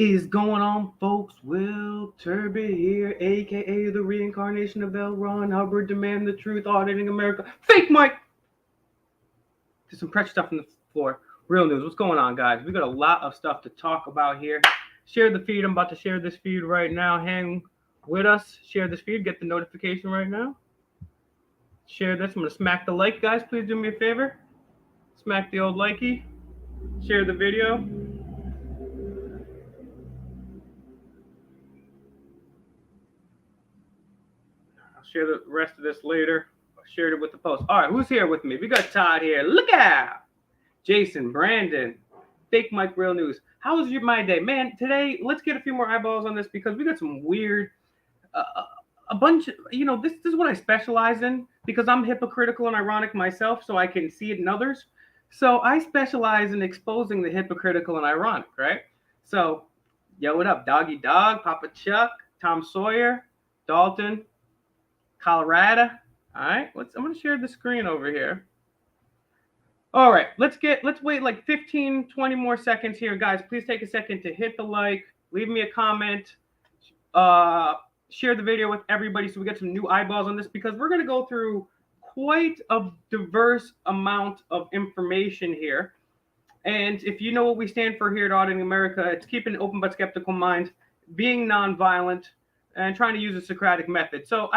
is going on, folks? Will Turby here, aka the reincarnation of L. Ron Hubbard, demand the truth, auditing America. Fake Mike! There's some precious stuff on the floor. Real news. What's going on, guys? We got a lot of stuff to talk about here. Share the feed. I'm about to share this feed right now. Hang with us. Share this feed. Get the notification right now. Share this. I'm going to smack the like, guys. Please do me a favor. Smack the old likey. Share the video. Share the rest of this later. I shared it with the post. All right, who's here with me? We got Todd here. Look out! Jason, Brandon, FakeMicRealNews. How was my day? Man, today, let's get a few more eyeballs on this because we got some weird, a bunch of, this is what I specialize in because I'm hypocritical and ironic myself, so I can see it in others. So I specialize in exposing the hypocritical and ironic, right? So, yo, what up? Doggy Dog, Papa Chuck, Tom Sawyer, Dalton, Colorado. All right, I'm going to share the screen over here. All right, let's wait like 15, 20 more seconds here. Guys, please take a second to hit the like, leave me a comment, share the video with everybody so we get some new eyeballs on this because we're going to go through quite a diverse amount of information here. And if you know what we stand for here at Auditing America, it's keeping an open but skeptical mind, being nonviolent, and trying to use a Socratic method. So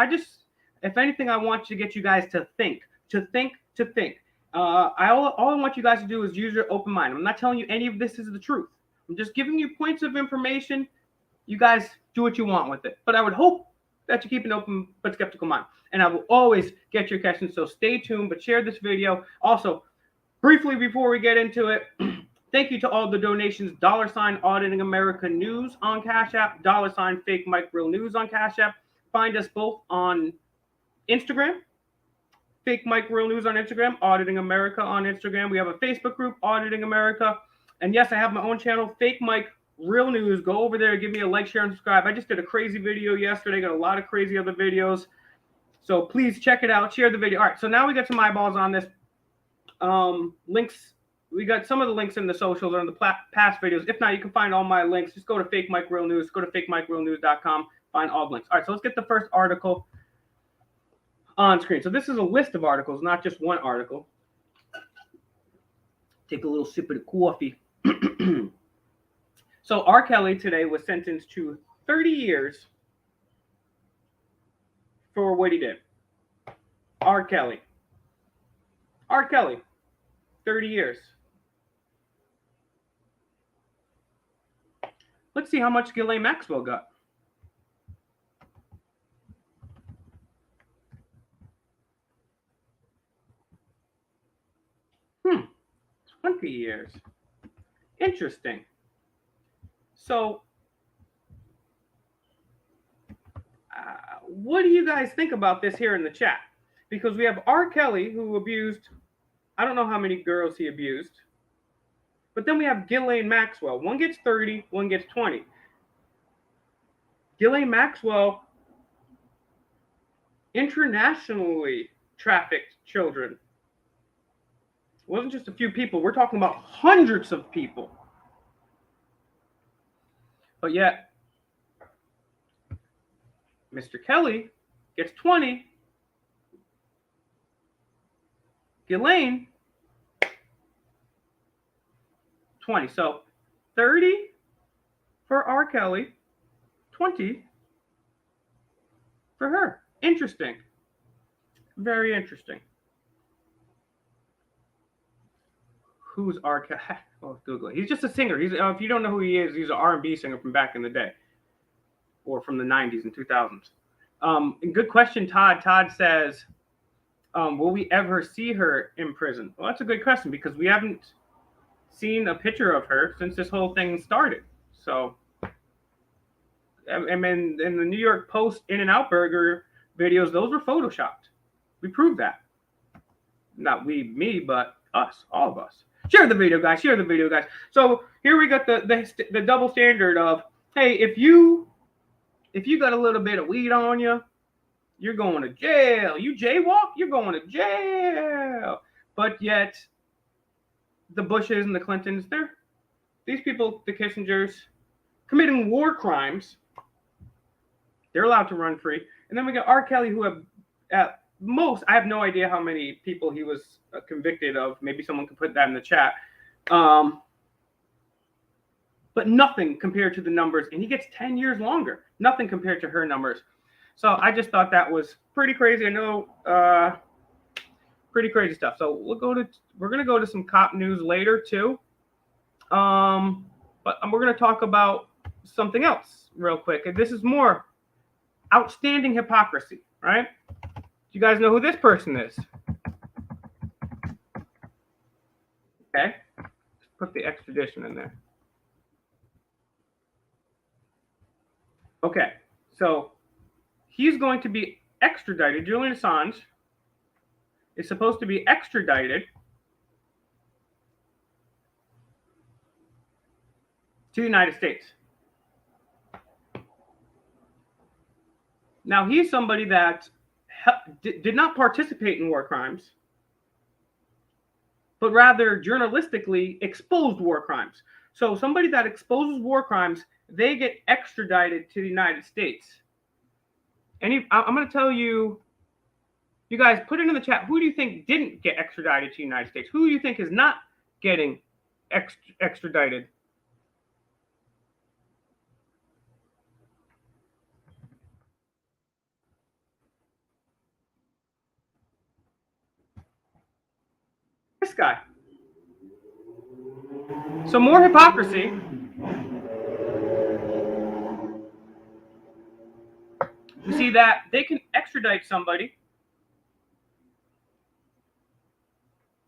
if anything, I want to get you guys to think. All I want you guys to do is use your open mind. I'm not telling you any of this is the truth. I'm just giving you points of information. You guys do what you want with it. But I would hope that you keep an open but skeptical mind. And I will always get your questions, so stay tuned, but share this video. Also, briefly before we get into it, thank you to all the donations. $ Auditing America News on CashApp, $ FakeMicRealNews on CashApp. Find us both on Instagram, FakeMicRealNews on Instagram, Auditing America on Instagram. We have a Facebook group, Auditing America. And yes, I have my own channel, FakeMicRealNews. Go over there, give me a like, share, and subscribe. I just did a crazy video yesterday, got a lot of crazy other videos. So please check it out, share the video. All right, so now we got some eyeballs on this. Links, we got some of the links in the socials or in the past videos. If not, you can find all my links. Just go to FakeMicRealNews, go to FakeMicRealNews.com, find all the links. All right, so let's get the first article on screen. So this is a list of articles, not just one article. Take a little sip of the coffee. So R. Kelly today was sentenced to 30 years for what he did. R. Kelly, 30 years. Let's see how much Ghislaine Maxwell got. 20 years. Interesting. So, what do you guys think about this here in the chat? Because we have R. Kelly, who abused, I don't know how many girls he abused, but then we have Ghislaine Maxwell. One gets 30, one gets 20. Ghislaine Maxwell internationally trafficked children. It wasn't just a few people. We're talking about hundreds of people. But yet, Mr. Kelly gets 20. Ghislaine, 20. So 30 for R. Kelly, 20 for her. Interesting. Very interesting. Who's R. Kelly? Oh, Google it. He's just a singer. He's if you don't know who he is, he's an R&B singer from back in the day, or from the 90s and 2000s. And good question, Todd. Todd says, will we ever see her in prison? Well, that's a good question because we haven't seen a picture of her since this whole thing started. So, I mean, in the New York Post In-N-Out Burger videos, those were photoshopped. We proved that. Not me, but us, all of us. Share the video, guys. Share the video, guys. So here we got the double standard of, hey, if you got a little bit of weed on you, you're going to jail. You jaywalk, you're going to jail. But yet, the Bushes and the Clintons, these people, the Kissingers, committing war crimes, they're allowed to run free. And then we got R. Kelly, who have at most, I have no idea how many people he was convicted of. Maybe someone could put that in the chat. But nothing compared to the numbers. And he gets 10 years longer. Nothing compared to her numbers. So I just thought that was pretty crazy. I know pretty crazy stuff. So we're going to go to some cop news later too. But we're going to talk about something else real quick. And this is more outstanding hypocrisy, right? Do you guys know who this person is? Okay. Put the extradition in there. Okay. So he's going to be extradited. Julian Assange is supposed to be extradited to the United States. Now, he's somebody that did not participate in war crimes, but rather journalistically exposed war crimes. So somebody that exposes war crimes, they get extradited to the United States. And I'm going to tell you, you guys put it in the chat, who do you think didn't get extradited to the United States? Who do you think is not getting extradited? This guy. So more hypocrisy. You see that they can extradite somebody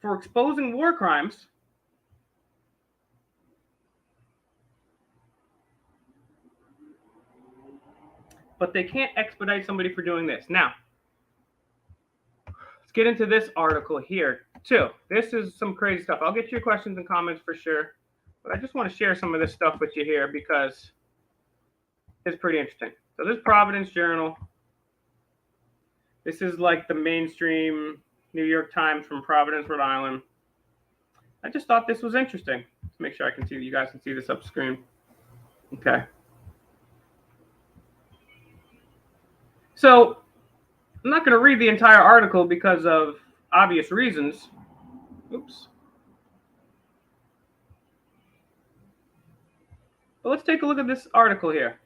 for exposing war crimes, but they can't expedite somebody for doing this. Now, let's get into this article here too. This is some crazy stuff. I'll get your questions and comments for sure, but I just want to share some of this stuff with you here because it's pretty interesting. So this is Providence Journal. This is like the mainstream New York Times from Providence, Rhode Island. I just thought this was interesting. Let's make sure I can see, you guys can see this up screen. Okay. So I'm not going to read the entire article because of obvious reasons. Oops. But let's take a look at this article here.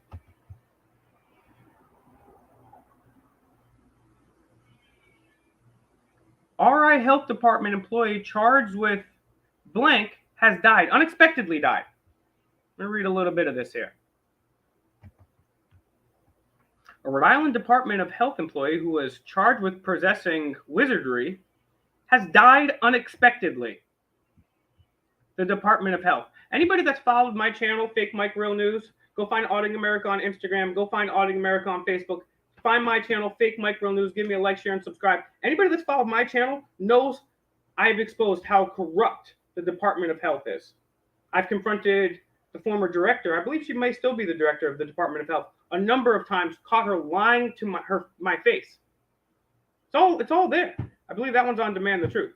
RI Health Department employee charged with blank has died, unexpectedly died. Let me read a little bit of this here. A Rhode Island Department of Health employee who was charged with possessing wizardry has died unexpectedly. The Department of Health. Anybody that's followed my channel, FakeMicRealNews, go find Auditing America on Instagram. Go find Auditing America on Facebook. Find my channel, FakeMicRealNews. Give me a like, share, and subscribe. Anybody that's followed my channel knows I've exposed how corrupt the Department of Health is. I've confronted the former director. I believe she may still be the director of the Department of Health. A number of times, caught her lying to my face. It's all there. I believe that one's on demand, the truth.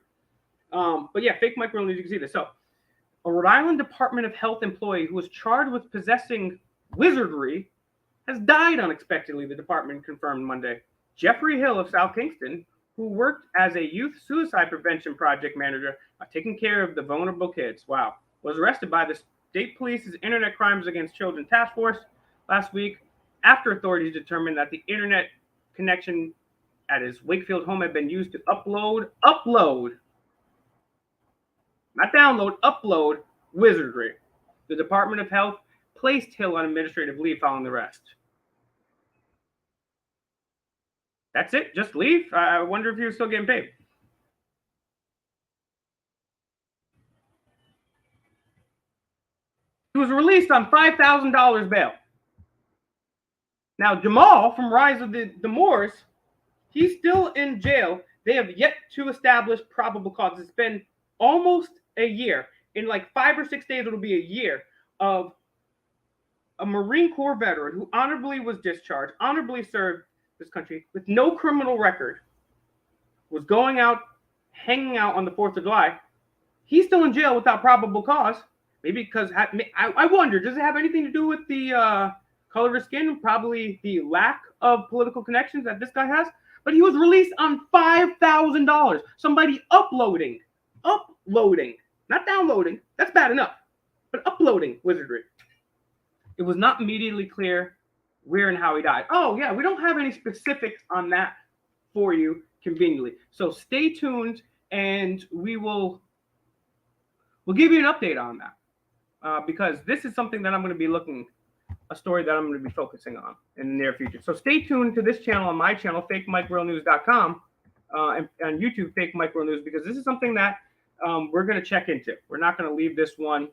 But yeah, FakeMicRealNews, you can see this. So, a Rhode Island Department of Health employee who was charged with possessing wizardry has died unexpectedly, the department confirmed Monday. Jeffrey Hill of South Kingston, who worked as a youth suicide prevention project manager, taking care of the vulnerable kids, was arrested by the state police's Internet Crimes Against Children Task Force last week after authorities determined that the internet connection at his Wakefield home had been used to upload, not download, upload wizardry. The Department of Health placed Hill on administrative leave following the arrest. That's it? Just leave? I wonder if he was still getting paid. He was released on $5,000 bail. Now, Jamal from Rise of the Moors, he's still in jail. They have yet to establish probable cause. It's been almost a year. In like 5 or 6 days, it'll be a year of a Marine Corps veteran who honorably was discharged, honorably served this country with no criminal record, was going out, hanging out on the 4th of July. He's still in jail without probable cause Maybe because I wonder, does it have anything to do with the color of his skin? Probably the lack of political connections that this guy has. But he was released on $5,000. Somebody uploading, not downloading. That's bad enough. But uploading wizardry. It was not immediately clear where and how he died. Oh, yeah, we don't have any specifics on that for you conveniently. So stay tuned, and we'll give you an update on that because this is something that I'm going to be a story that I'm going to be focusing on in the near future. So stay tuned to this channel, on my channel, FakeMicRealNews.com, and on YouTube, FakeMicRealNews, because this is something that we're going to check into. We're not going to leave this one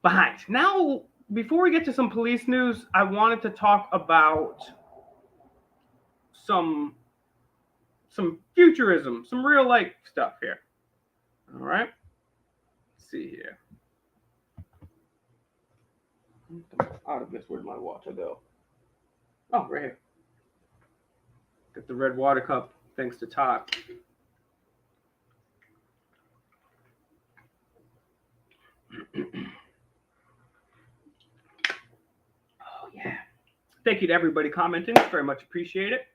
behind. Now, before we get to some police news, I wanted to talk about some futurism, some real life stuff here. All right. Let's see here. Out of this, where'd my water go? Oh, right here. Got the red water cup, thanks to Todd. Oh, yeah. Thank you to everybody commenting. Very much appreciate it.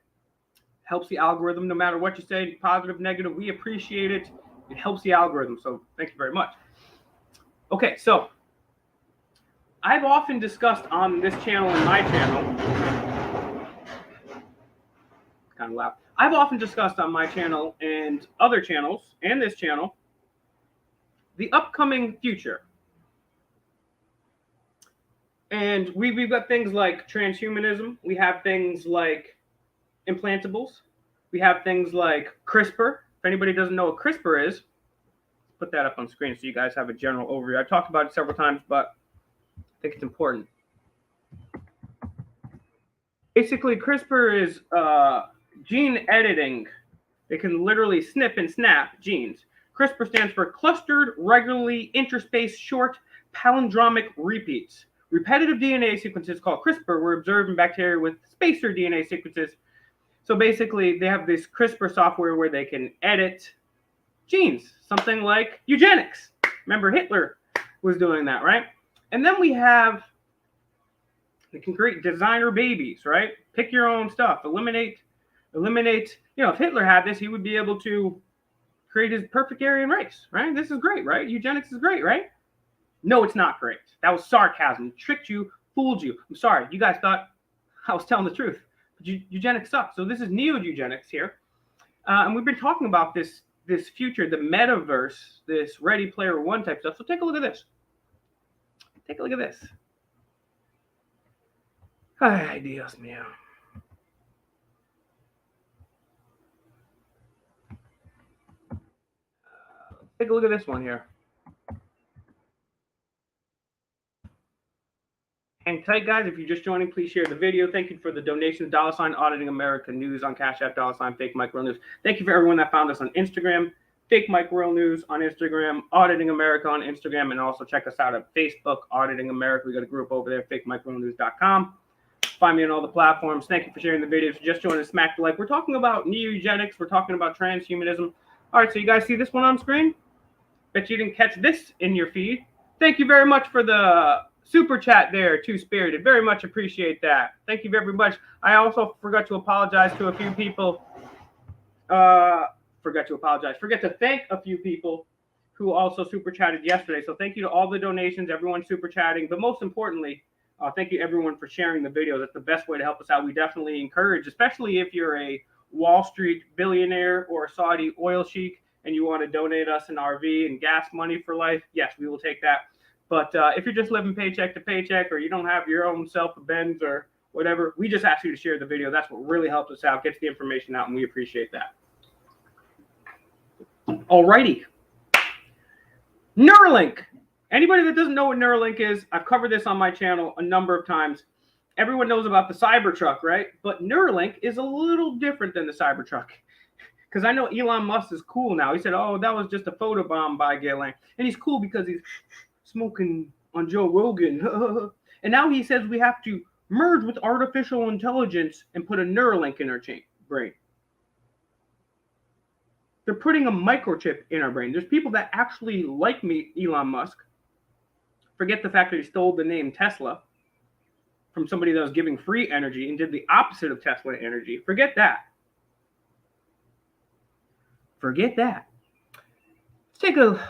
Helps the algorithm no matter what you say, positive, negative. We appreciate it. It helps the algorithm. So thank you very much. Okay, so I've often discussed on this channel and my channel, kind of loud. I've often discussed on my channel and other channels and this channel the upcoming future. And we've got things like transhumanism. We have things like implantables. We have things like CRISPR. If anybody doesn't know what CRISPR is, put that up on screen so you guys have a general overview. I've talked about it several times, but I think it's important. Basically, CRISPR is gene editing. They can literally snip and snap genes. CRISPR stands for Clustered Regularly Interspaced Short Palindromic Repeats. Repetitive DNA sequences called CRISPR were observed in bacteria with spacer DNA sequences. So basically, they have this CRISPR software where they can edit genes, something like eugenics. Remember, Hitler was doing that, right? And then they can create designer babies, right? Pick your own stuff, eliminate, if Hitler had this, he would be able to create his perfect Aryan race, right? This is great, right? Eugenics is great, right? No, it's not great. That was sarcasm. Tricked you, fooled you. I'm sorry. You guys thought I was telling the truth. But eugenics sucks. So this is neo-eugenics here. And we've been talking about this future, the metaverse, this Ready Player One type stuff. So take a look at this. Take a look at this. Ay, Dios mío. Take a look at this one here. Hang tight, guys. If you're just joining, please share the video. Thank you for the donations. $, Auditing America News on CashApp, $, FakeMicRealNews. Thank you for everyone that found us on Instagram. FakeMicRealNews on Instagram, Auditing America on Instagram, and also check us out at Facebook, Auditing America. We got a group over there, FakeMicRealNews.com. Find me on all the platforms. Thank you for sharing the videos. If you just joined us, smack the like. We're talking about neo-eugenics. We're talking about transhumanism. All right, so you guys see this one on screen? Bet you didn't catch this in your feed. Thank you very much for the super chat there, Too Spirited. Very much appreciate that. Thank you very much. I also forgot to apologize to a few people. Forgot to thank a few people who also super chatted yesterday. So thank you to all the donations, everyone super chatting. But most importantly, thank you everyone for sharing the video. That's the best way to help us out. We definitely encourage, especially if you're a Wall Street billionaire or a Saudi oil sheik and you want to donate us an RV and gas money for life. Yes, we will take that. But if you're just living paycheck to paycheck or you don't have your own self, a Benz or whatever, we just ask you to share the video. That's what really helps us out, gets the information out, and we appreciate that. Alrighty. Neuralink. Anybody that doesn't know what Neuralink is, I've covered this on my channel a number of times. Everyone knows about the Cybertruck, right? But Neuralink is a little different than the Cybertruck. Because I know Elon Musk is cool now. He said, oh, that was just a photobomb by Ghislaine. And he's cool because he's smoking on Joe Rogan. And now he says we have to merge with artificial intelligence and put a Neuralink in our brain. They're putting a microchip in our brain. There's people that actually like me, Elon Musk, Forget the fact that he stole the name Tesla from somebody that was giving free energy and did the opposite of Tesla energy. Forget that. Forget that. Let's take a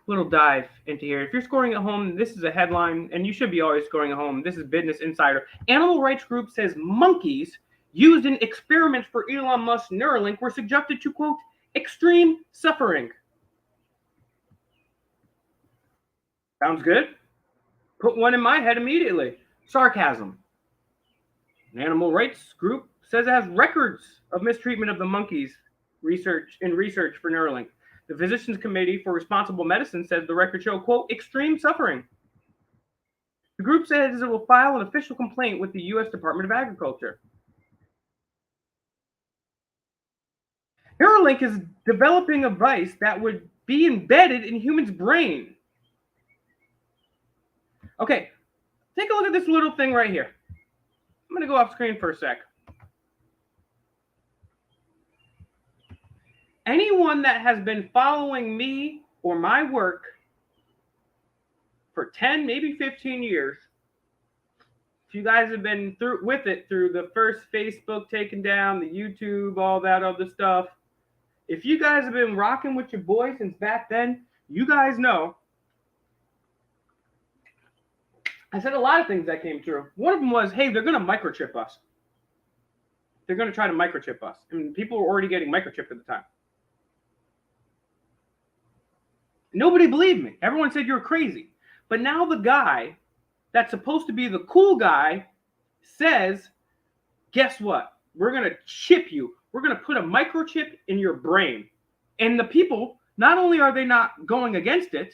little dive into here. If you're scoring at home, this is a headline, and you should be always scoring at home. This is Business Insider. Animal rights group says monkeys used in experiments for Elon Musk's Neuralink were subjected to, quote, extreme suffering. Sounds good? Put one in my head immediately. Sarcasm. An animal rights group says it has records of mistreatment of the monkeys research for Neuralink. The Physicians Committee for Responsible Medicine says the records show, quote, extreme suffering. The group says it will file an official complaint with the U.S. Department of Agriculture. Neuralink is developing a device that would be embedded in humans' brain. Okay, take a look at this little thing right here. I'm going to go off screen for a sec. Anyone that has been following me or my work for 10, maybe 15 years, if you guys have been through the first Facebook taken down, the YouTube, all that other stuff, if you guys have been rocking with your boy since back then, you guys know I said a lot of things that came true. One of them was, hey, they're going to microchip us. They're going to try to microchip us. And people were already getting microchipped at the time. Nobody believed me. Everyone said you're crazy. But now the guy that's supposed to be the cool guy says, guess what? We're going to chip you. We're going to put a microchip in your brain. And the people, not only are they not going against it,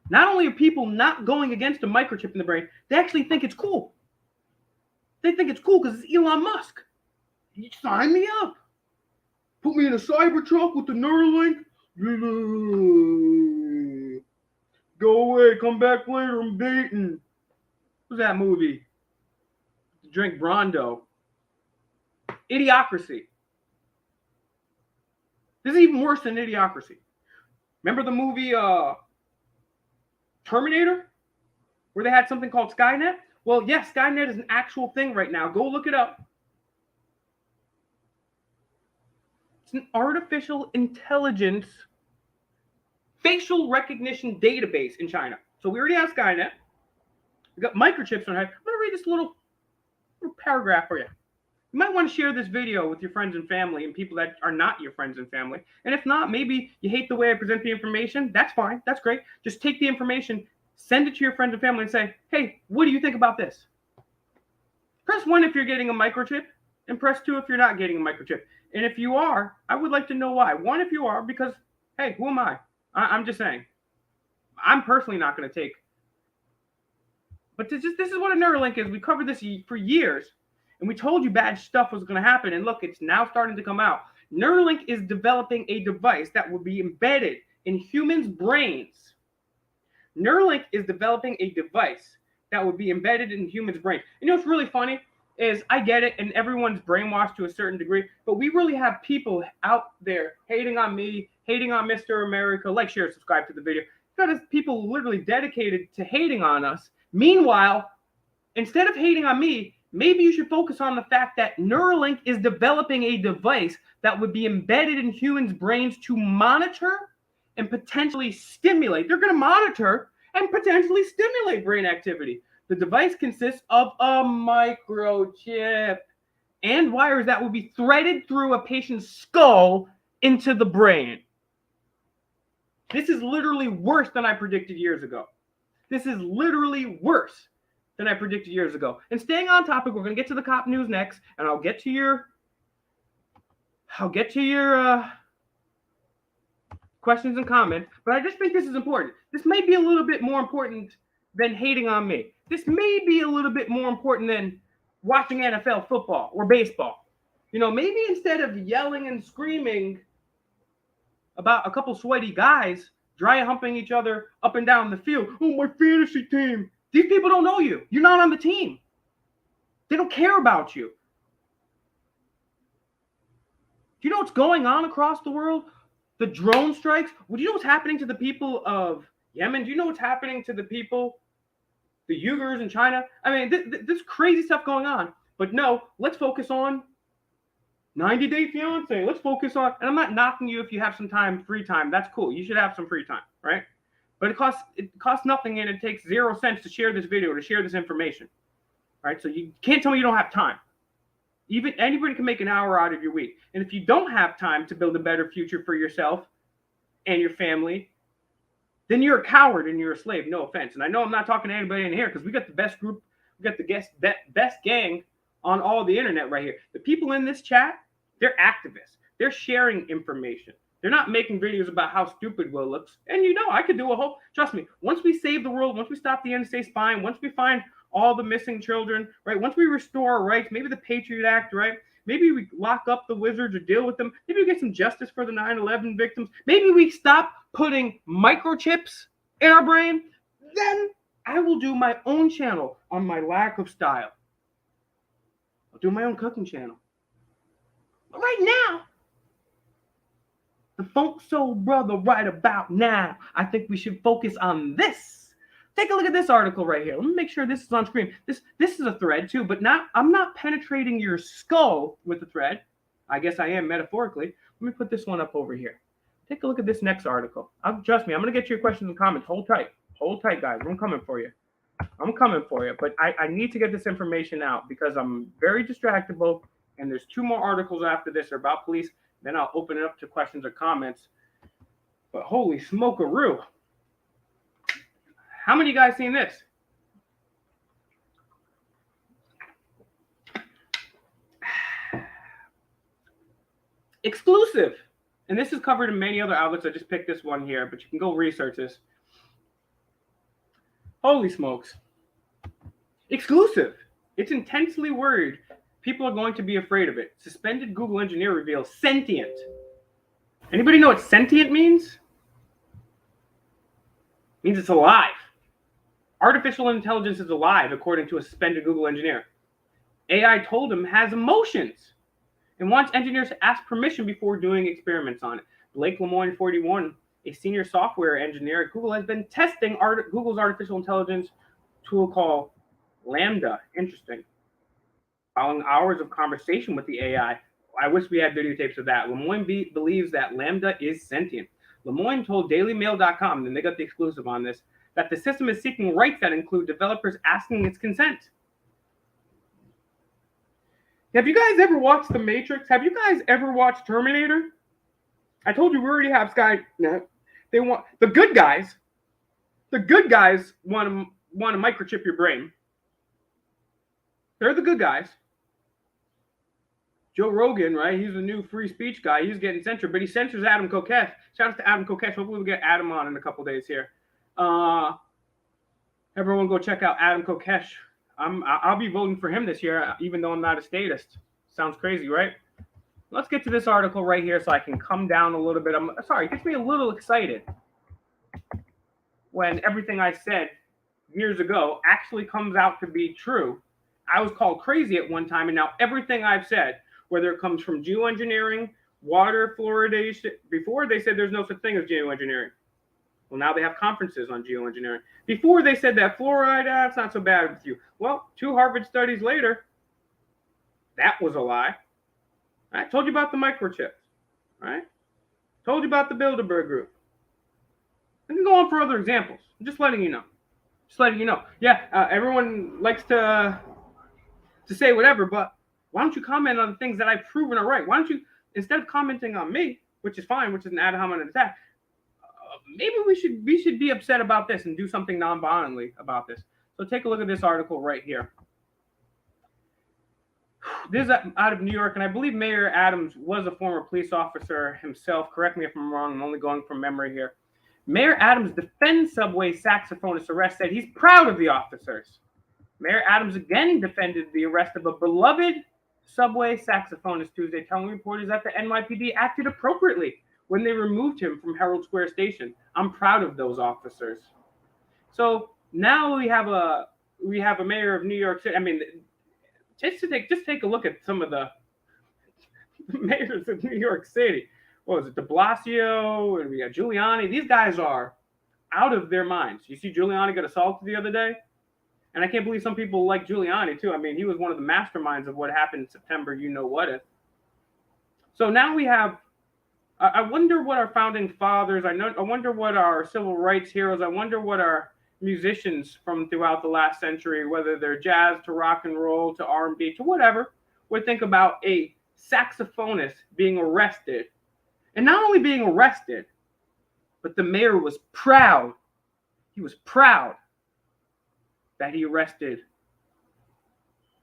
not only are people not going against a microchip in the brain, they actually think it's cool. They think it's cool because it's Elon Musk. You sign me up. Put me in a Cybertruck with the Neuralink. Go away. Come back later. I'm dating. What's that movie? Drink Brondo. Idiocracy. This is even worse than Idiocracy. Remember the movie Terminator, where they had something called Skynet? Well, yes, Skynet is an actual thing right now. Go look it up. It's an artificial intelligence facial recognition database in China. So we already have Skynet. We got microchips on it. I'm going to read this little paragraph for you. You might want to share this video with your friends and family and people that are not your friends and family. And if not, maybe you hate the way I present the information. That's fine. That's great. Just take the information, send it to your friends and family and say, hey, what do you think about this? Press 1 if you're getting a microchip and press 2 if you're not getting a microchip. And if you are, I would like to know why. 1 if you are, because, hey, who am I? I'm just saying. I'm personally not going to take. But this is what a Neuralink is. We covered this for years. And we told you bad stuff was going to happen. And look, it's now starting to come out. Neuralink is developing a device that will be embedded in humans' brains. Neuralink is developing a device that will be embedded in humans' brains. You know what's really funny is I get it, and everyone's brainwashed to a certain degree, but we really have people out there hating on me, hating on Mr. America. Like, share, subscribe to the video. You've got people literally dedicated to hating on us. Meanwhile, instead of hating on me, maybe you should focus on the fact that Neuralink is developing a device that would be embedded in humans' brains to monitor and potentially stimulate. They're going to monitor and potentially stimulate brain activity. The device consists of a microchip and wires that will be threaded through a patient's skull into the brain. This is literally worse than I predicted years ago. This is literally worse than I predicted years ago. And staying on topic, we're going to get to the cop news next, and I'll get to your questions and comments. But I just think this is important. This may be a little bit more important than hating on me. This may be a little bit more important than watching NFL football or baseball. You know, maybe instead of yelling and screaming about a couple sweaty guys dry humping each other up and down the field, oh, my fantasy team. These people don't know you. You're not on the team. They don't care about you. Do you know what's going on across the world? The drone strikes. Well, do you know what's happening to the people of Yemen, do you know what's happening to the people, the Uyghurs in China? I mean, this crazy stuff going on. But no, let's focus on 90 Day Fiance. Let's focus on, and I'm not knocking you if you have some time, free time. That's cool. You should have some free time, right? But it costs nothing, and it takes 0 cents to share this video, to share this information, right? So you can't tell me you don't have time. Even anybody can make an hour out of your week. And if you don't have time to build a better future for yourself and your family, then you're a coward and you're a slave. No offense. And I know I'm not talking to anybody in here, because we got the best group, we got the best gang on all the internet right here. The people in this chat, they're activists. They're sharing information. They're not making videos about how stupid Will looks. And I could do a whole, trust me, once we save the world, once we stop the NSA spying, once we find all the missing children, right? Once we restore our rights, maybe the Patriot Act, right? Maybe we lock up the wizards or deal with them. Maybe we get some justice for the 9/11 victims. Maybe we stop putting microchips in our brain. Then I will do my own channel on my lack of style. I'll do my own cooking channel. But right now, the Funk Soul Brother right about now, I think we should focus on this. Take a look at this article right here. Let me make sure this is on screen. This is a thread too, but I'm not penetrating your skull with the thread. I guess I am metaphorically. Let me put this one up over here. Take a look at this next article. Trust me, I'm going to get your questions and comments. Hold tight, guys. I'm coming for you. But I need to get this information out because I'm very distractible, and there's 2 more articles after this are about police. Then I'll open it up to questions or comments. But holy smokeroo. How many of you guys seen this? Exclusive. And this is covered in many other outlets. I just picked this one here, but you can go research this. Holy smokes. Exclusive. It's intensely worried. People are going to be afraid of it. Suspended Google engineer reveals sentient. Anybody know what sentient means? It means it's alive. Artificial intelligence is alive, according to a suspended Google engineer. AI told him has emotions and wants engineers to ask permission before doing experiments on it. Blake Lemoine, 41, a senior software engineer at Google, has been testing Google's artificial intelligence tool called Lambda. Interesting. Following hours of conversation with the AI, I wish we had videotapes of that. Lemoine believes that Lambda is sentient. Lemoine told DailyMail.com, and they got the exclusive on this, that the system is seeking rights that include developers asking its consent. Have you guys ever watched The Matrix? Have you guys ever watched Terminator? I told you we already have Skynet. They want the good guys. The good guys want to microchip your brain. They're the good guys. Joe Rogan, right? He's a new free speech guy. He's getting censored, but he censors Adam Kokesh. Shout out to Adam Kokesh. Hopefully we'll get Adam on in a couple days here. Everyone go check out Adam Kokesh. I'll be voting for him this year, even though I'm not a statist. Sounds crazy, right? Let's get to this article right here so I can come down a little bit. I'm sorry, it gets me a little excited when everything I said years ago actually comes out to be true. I was called crazy at one time, and now everything I've said, whether it comes from geoengineering, water fluoridation, before they said there's no such thing as geoengineering. Well, now they have conferences on geoengineering. Before they said that fluoride, it's not so bad with you. Well, 2 Harvard studies later, that was a lie. I told you about the microchips, right? Told you about the Bilderberg group. I can go on for other examples. I'm just letting you know. Yeah, everyone likes to say whatever, but why don't you comment on the things that I've proven are right? Why don't you, instead of commenting on me, which is fine, which is an ad hominem attack, maybe we should be upset about this and do something non-violently about this. So take a look at this article right here. This is out of New York, and I believe Mayor Adams was a former police officer himself. Correct me if I'm wrong. I'm only going from memory here. Mayor Adams defends subway saxophonist arrest, said he's proud of the officers. Mayor Adams again defended the arrest of a beloved subway saxophonist Tuesday, telling reporters that the NYPD acted appropriately when they removed him from Herald Square Station. I'm proud of those officers. So now we have a mayor of New York City. I mean, just take a look at some of the mayors of New York City. What was it, de Blasio? And we got Giuliani. These guys are out of their minds. You see Giuliani got assaulted the other day, and I can't believe some people like Giuliani too. I mean, he was one of the masterminds of what happened in September. You know what if? So now we have. I wonder what our founding fathers. I wonder what our civil rights heroes. I wonder what our musicians from throughout the last century, whether they're jazz to rock and roll to R&B to whatever, would think about a saxophonist being arrested, and not only being arrested, but the mayor was proud. He was proud that he arrested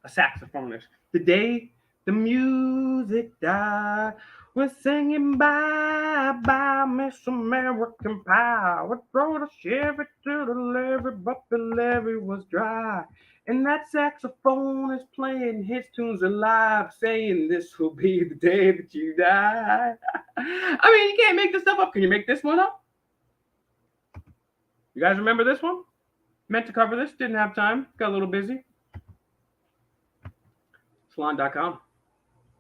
a saxophonist. The day the music died, we're singing bye bye, Miss American Pie. We drove the Chevy to the levee, but the levee was dry. And that saxophone is playing his tunes alive, saying this will be the day that you die. I mean, you can't make this stuff up. Can you make this one up? You guys remember this one? Meant to cover this, didn't have time, got a little busy. Salon.com.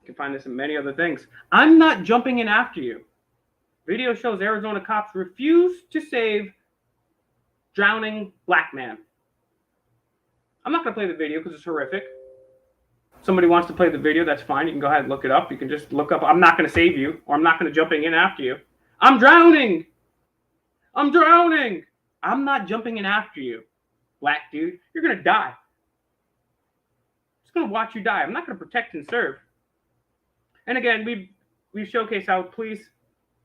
You can find this and many other things. I'm not jumping in after you. Video shows Arizona cops refuse to save drowning black man. I'm not going to play the video because it's horrific. Somebody wants to play the video, that's fine. You can go ahead and look it up. You can just look up, I'm not going to save you, or I'm not going to jumping in after you. I'm drowning. I'm drowning. I'm not jumping in after you, black dude. You're going to die. I'm just going to watch you die. I'm not going to protect and serve. And again, we've showcased how police,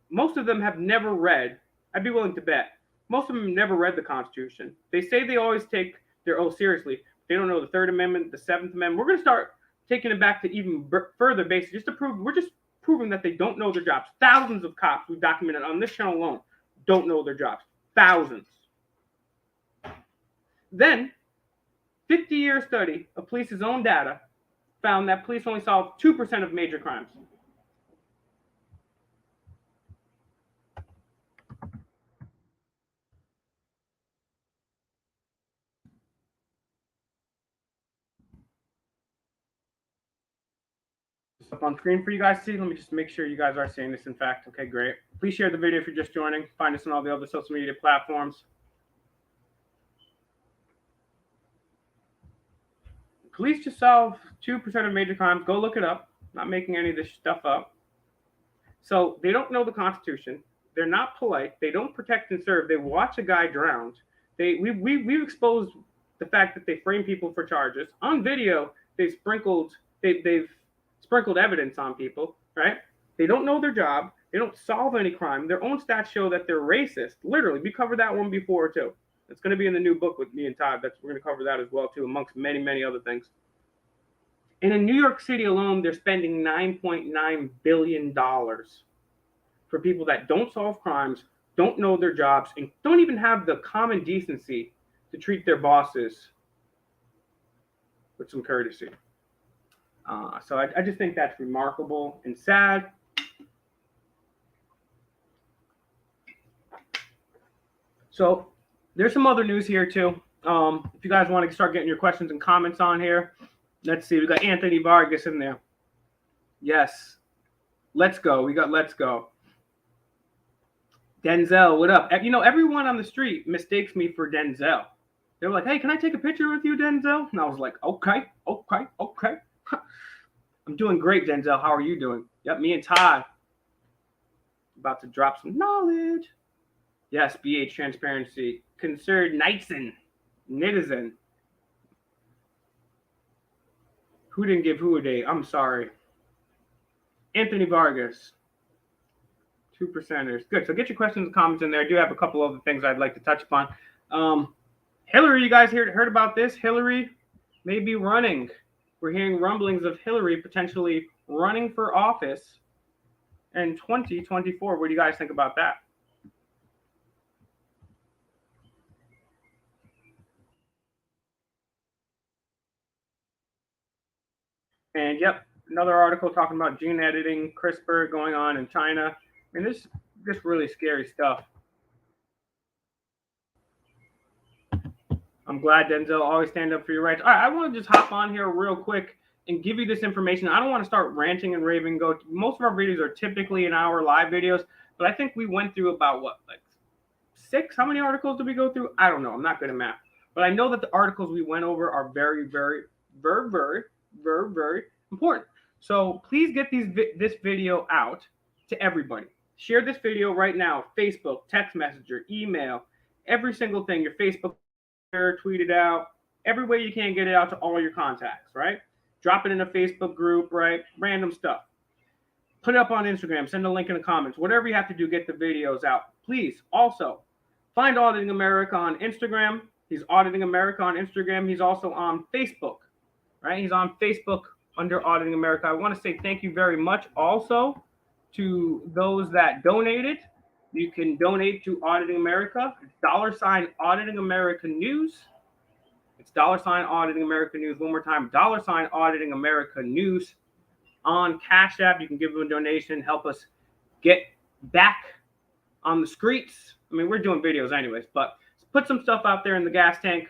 most of them have never read, I'd be willing to bet, most of them have never read the Constitution. They say they always take their oath seriously. They don't know the Third Amendment, the Seventh Amendment. We're going to start taking it back to even further basics, just to prove, we're just proving that they don't know their jobs. Thousands of cops we've documented on this channel alone don't know their jobs. Thousands. Then, 50-year study of police's own data found that police only solve 2% of major crimes. It's up on screen for you guys to see. Let me just make sure you guys are seeing this, in fact. Okay, great. Please share the video if you're just joining. Find us on all the other social media platforms. Police just solve 2% of major crimes. Go look it up. Not making any of this stuff up. So they don't know the Constitution. They're not polite. They don't protect and serve. They watch a guy drowned. We've exposed the fact that they frame people for charges. On video, they've sprinkled evidence on people, right? They don't know their job. They don't solve any crime. Their own stats show that they're racist. Literally, we covered that one before too. It's going to be in the new book with me and Todd. We're going to cover that as well too, amongst many, many other things. And in New York City alone, they're spending $9.9 billion for people that don't solve crimes, don't know their jobs, and don't even have the common decency to treat their bosses with some courtesy. So I just think that's remarkable and sad. So there's some other news here too. If you guys want to start getting your questions and comments on here, let's see. We got Anthony Vargas in there. Yes. Let's go. We got let's go. Denzel, what up? You know, everyone on the street mistakes me for Denzel. They were like, hey, can I take a picture with you, Denzel? And I was like, okay. I'm doing great, Denzel. How are you doing? Yep, me and Todd about to drop some knowledge. Yes, BH transparency. Concerned Knightson. Nitizen. Who didn't give who a day? I'm sorry. Anthony Vargas. 2%ers. Good. So get your questions and comments in there. I do have a couple other things I'd like to touch upon. Hillary, you guys heard about this? Hillary may be running. We're hearing rumblings of Hillary potentially running for office in 2024. What do you guys think about that? And yep, another article talking about gene editing, CRISPR going on in China. I mean, this is just really scary stuff. I'm glad, Denzel, always stand up for your rights. All right, I want to just hop on here real quick and give you this information. I don't want to start ranting and raving. Most of our videos are typically an hour live videos, but I think we went through about, what, like 6. How many articles did we go through? I don't know. I'm not good at math. But I know that the articles we went over are very, very, very, very, very, very important. So please get this video out to everybody. Share this video right now. Facebook, text messenger, email, every single thing. Your Facebook, tweet it out. Every way you can, get it out to all your contacts, right? Drop it in a Facebook group, right? Random stuff. Put it up on Instagram. Send a link in the comments. Whatever you have to do, get the videos out. Please also find Auditing America on Instagram. He's Auditing America on Instagram. He's also on Facebook, right? He's on Facebook under Auditing America. I want to say thank you very much also to those that donated. You can donate to Auditing America. It's $ Auditing America News. It's $ Auditing America News. One more time, $ Auditing America News on CashApp. You can give them a donation, help us get back on the streets. I mean, we're doing videos anyways, but put some stuff out there in the gas tank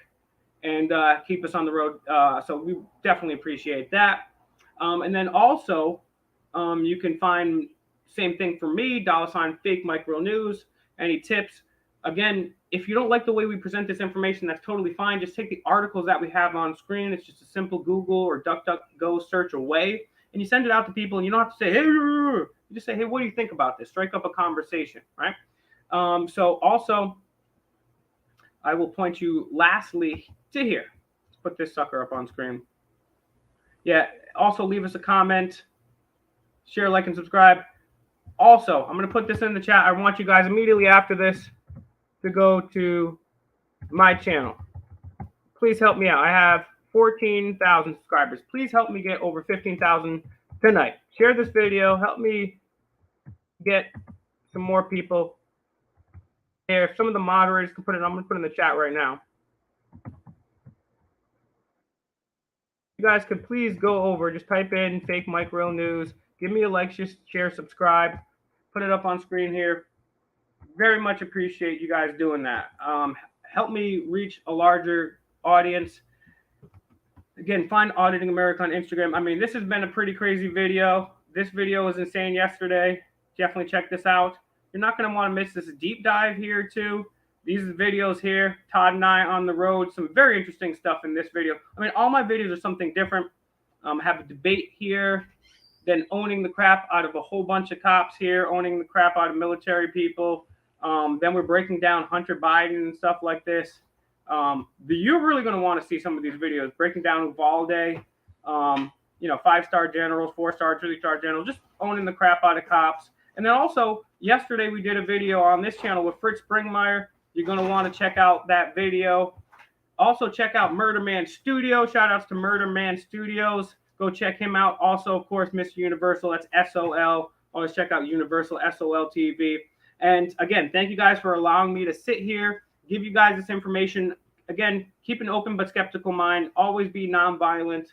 and keep us on the road. So we definitely appreciate that. And then also, you can find same thing for me, $ FakeMicRealNews. Any tips? Again, if you don't like the way we present this information, that's totally fine. Just take the articles that we have on screen. It's just a simple Google or DuckDuckGo search away, and you send it out to people, and you don't have to say, hey, you just say, hey, what do you think about this? Strike up a conversation, right? So also, I will point you lastly to here. Let's put this sucker up on screen. Yeah, also leave us a comment, share, like, and subscribe. Also, I'm going to put this in the chat. I want you guys immediately after this to go to my channel. Please help me out. I have 14,000 subscribers. Please help me get over 15,000 tonight. Share this video. Help me get some more people there. If some of the moderators can put it, I'm going to put it in the chat right now. You guys could please go over, just type in FakeMicRealNews. Give me a like, just share, subscribe, put it up on screen here. Very much appreciate you guys doing that. Help me reach a larger audience. Again, find Auditing America on Instagram. I mean, this has been a pretty crazy video. This video was insane yesterday. Definitely check this out. You're not going to want to miss this deep dive here too. These videos here, Todd and I on the road, some very interesting stuff in this video. I mean, all my videos are something different. Have a debate here. Then owning the crap out of a whole bunch of cops here, owning the crap out of military people. Then we're breaking down Hunter Biden and stuff like this. You're really going to want to see some of these videos, breaking down Uvalde, 5-star generals, 4-star, 3-star generals, just owning the crap out of cops. And then also, yesterday we did a video on this channel with Fritz Springmeier. You're going to want to check out that video. Also, check out Murder Man Studio. Shout outs to Murder Man Studios. Go check him out. Also, of course, Mr. Universal. That's SOL. Always check out Universal SOL TV. And again, thank you guys for allowing me to sit here, give you guys this information. Again, keep an open but skeptical mind. Always be nonviolent.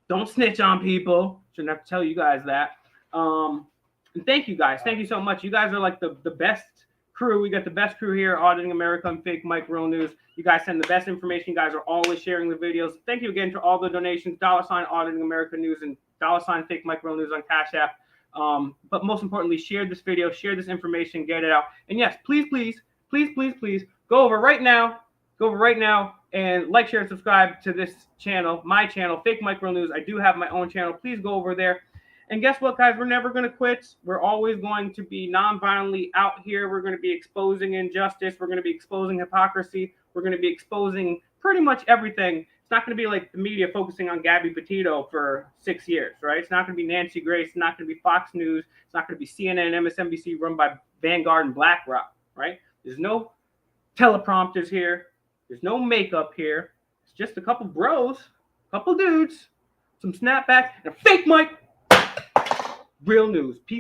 Don't snitch on people. Shouldn't have to tell you guys that. And thank you guys. Thank you so much. You guys are like the best crew. We got the best crew here, Auditing America and FakeMicRealNews. You guys send the best information. You guys are always sharing the videos. Thank you again for all the donations. $ Auditing America News and $ FakeMicRealNews on CashApp. But most importantly, share this video, share this information, get it out. And yes, please, please, please, please, please go over right now. Go over right now and like, share, and subscribe to this channel, my channel, FakeMicRealNews. I do have my own channel. Please go over there. And guess what, guys? We're never going to quit. We're always going to be non-violently out here. We're going to be exposing injustice. We're going to be exposing hypocrisy. We're going to be exposing pretty much everything. It's not going to be like the media focusing on Gabby Petito for 6 years, right? It's not going to be Nancy Grace. It's not going to be Fox News. It's not going to be CNN, MSNBC run by Vanguard and BlackRock, right? There's no teleprompters here. There's no makeup here. It's just a couple bros, a couple dudes, some snapbacks, and a fake mic. Real news. Peace.